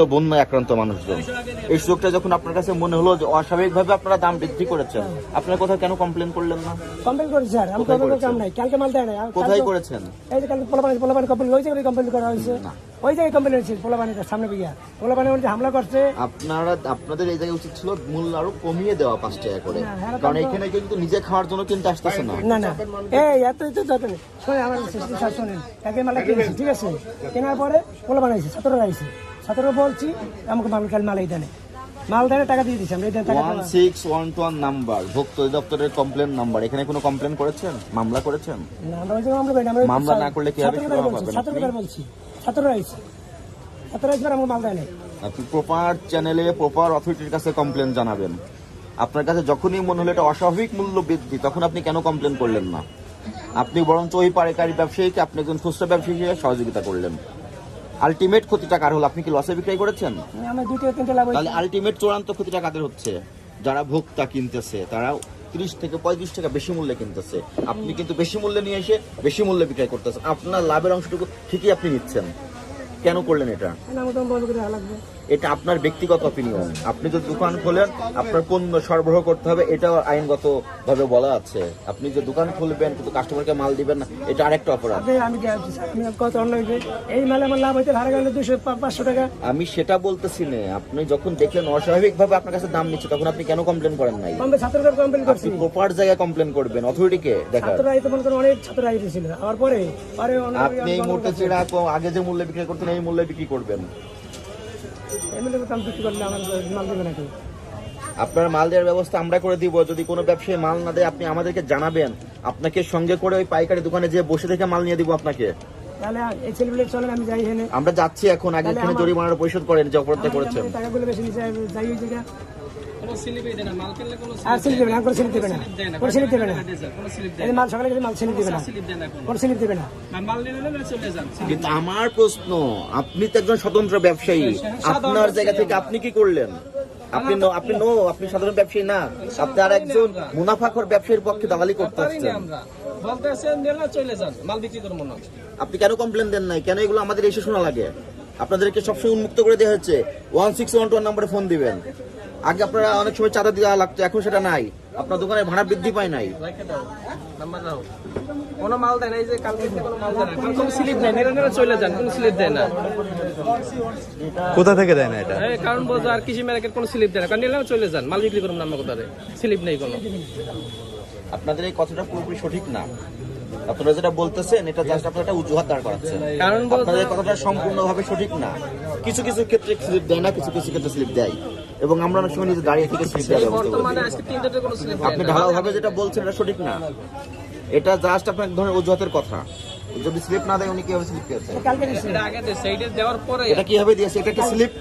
তো বন্যায় আক্রান্ত মানুষজন। এই সুযোগটা যখন আপনার কাছে মনে হলো যে অস্বাভাবিকভাবে আপনারা দাম বৃদ্ধি করেছেন, আপনারা কোথাও কেন কমপ্লেন করলেন না? কমপ্লেন করেছি স্যার, আমি কমপ্লেন করতে নাই, কালকে মাল দেয় না। কোথায় করেছেন? এই যে কালকে পোলাপানি কমপ্লেন ওই জায়গায় কমপ্লেন করা হয়েছে, ওই জায়গায় কমপ্লেন হয়েছে পোলাপানির সামনে গিয়া পোলাপানি হামলা করছে। আপনাদের এই জায়গায় উচিত ছিল মূল্য আরো কমিয়ে দেওয়া 5 টাকা করে, কারণ এখানে কিন্তু নিজে খাওয়ার জন্য কিন্তু আসতেছে না। না না, এই এত তো দরকার নেই। শোনেন আমার শোনেন, কালকে মালা কিনেছি, ঠিক আছে, কেনার পরে পোলাপানি আইছে 17 আইছে, 17 বলছি আমাকে কাল মালাই দেয়, মাল দেয় টাকা দিয়ে দিচ্ছি আমরা। 1611 নাম্বার ভুক্ত দপ্তরের কমপ্লেন নাম্বার, এখানে কোনো কমপ্লেন করেছেন, মামলা করেছেন? না, আমরা ওই জায়গায় মামলা না করলে কি হবে? 17 বলছি 17 আইছে, 17 আইছে আমার মাল দেয় না। আপনি প্রপার চ্যানেলে প্রপার অথরিটির কাছে কমপ্লেন জানাবেন। আপনার কাছে যখনই মনে হলো এটা অস্বাভাবিক মূল্য বৃদ্ধি, তখন আপনি কেন কমপ্লেন করলেন না? আপনি বরঞ্চ ওই পাইকারি ব্যবসায়ীকে আপনি একজন খুচরা ব্যবসায়ী হিসেবে সহযোগিতা করলেন। আলটিমেট ক্ষতিটা কার হলো? আপনি কি লসে বিক্রয় করেছেন? আমরা 2-3টা লাভ হয়েছে। তাহলে আলটিমেট চূড়ান্ত ক্ষতিটা কাদের হচ্ছে? যারা ভোক্তা কিনতেছে তারা 30 থেকে 35 টাকা বেশি মূল্যে কিনতেছে, আপনি কিন্তু বেশি মূল্যে নিয়ে এসে বেশি মূল্যে বিক্রয় করতেছেন। আপনার লাভের অংশটুকু ঠিকই আপনি নিচ্ছেন, কেন করলেন এটা? এটা আপনার ব্যক্তিগত অপিনিয়ন। আপনি যদি দোকান খোলেন আপনার পণ্য সরবরাহ করতে হবে, এটাও আইনগত ভাবে বলা আছে। আপনি যে দোকান খুলবেন কিন্তু কাস্টমারকে মাল দিবেন না, এটা আরেকটা অপরাধ। এই মালে আমার লাভ হইতে হারা গেল 200-500 টাকা। আমি সেটা বলতেছি না, আপনি যখন দেখলেন অস্বাভাবিক ভাবে আপনার কাছে দাম নিচ্ছে, তখন আপনি কেন কমপ্লেন করেন নাই? ছাত্ররা কমপ্লেন করছি, আপনি প্রপার জায়গায় কমপ্লেন করবেন, অথরিটিকে দেখান। ছাত্ররা এই তো মনে করেন অনেক ছাত্র আইছিল, আর পরে আপনি এই মুহূর্তে যেটা আগে যে মূল্যে বিক্রি করতেন এই মূল্যে বিক্রি করবেন। আপনার মাল দেওয়ার ব্যবস্থা আমরা করে দিব। যদি কোনো ব্যবসায়ী মাল না দেয় আপনি আমাদেরকে জানাবেন, আপনাকে সঙ্গে করে ওই পাইকারি দোকানে যে বসে থেকে মাল নিয়ে দিব আপনাকে। আমরা যাচ্ছি এখন, আগে এখানে জরিমানা পরিশোধ করেন যে অপরাধটা করেছেন। কিন্তু আমার প্রশ্ন, আপনি তো একজন স্বতন্ত্র ব্যবসায়ী, আপনার জায়গা থেকে আপনি কি করলেন? আপনি সাধারণ ব্যবসায়ী না, আপনি আর একজন মুনাফাখোর ব্যবসায়ীর পক্ষে দালালি করতে আসছেন। আপনি কেন কমপ্লেন দেন নাই? কেন এগুলো আমাদের এসে শোনা লাগে? আপনাদেরকে সবসময় উন্মুক্ত করে দেওয়া হচ্ছে। 1611 নম্বরে ফোন দিবেন। আগে আপনারা অনেক সময় চাঁদা দেওয়া লাগতো, এখন সেটা নাই। আপনার দোকানের ভাড়া বৃদ্ধি পায় নাই। কোনো মাল দেয় না, এই যে কালকে কোনো মাল দেয় না, কোনো স্লিপ দেয় না, এরা চলে যান, কোনো স্লিপ দেয় না। কোথা থেকে দেয় না এটা? কারণ বাজার কৃষি মার্কেট কোনো স্লিপ দেয় না, কারণ এরা চলে যান, মাল বিক্রি করুন না, আমরা কোথায় স্লিপ নেই কোনো। আপনাদের এই কথাটা পুরোপুরি সঠিক না। আপনারা যেটা বলতেছেন এটা জাস্ট আপনারা একটা অজুহাত দাঁড় করাচ্ছেন। কারণ আপনাদের কথাটা সম্পূর্ণভাবে সঠিক না। কিছু কিছু ক্ষেত্রে স্লিপ দেয় না, কিছু কিছু ক্ষেত্রে স্লিপ দেয়, এবং আমরা অনেক সময় নিজে দাঁড়িয়ে থেকে স্লিপ দেওয়ার ব্যবস্থা করি। আপনি ঢালাওভাবে যেটা বলছেন এটা সঠিক না। এটা জাস্ট আপনার এক ধরনের অজুহাতের কথা। যদি স্লিপ না দেয় উনি কিভাবে স্লিপ পেয়েছে? এটা কিভাবে দিয়েছে? এটা কি স্লিপ?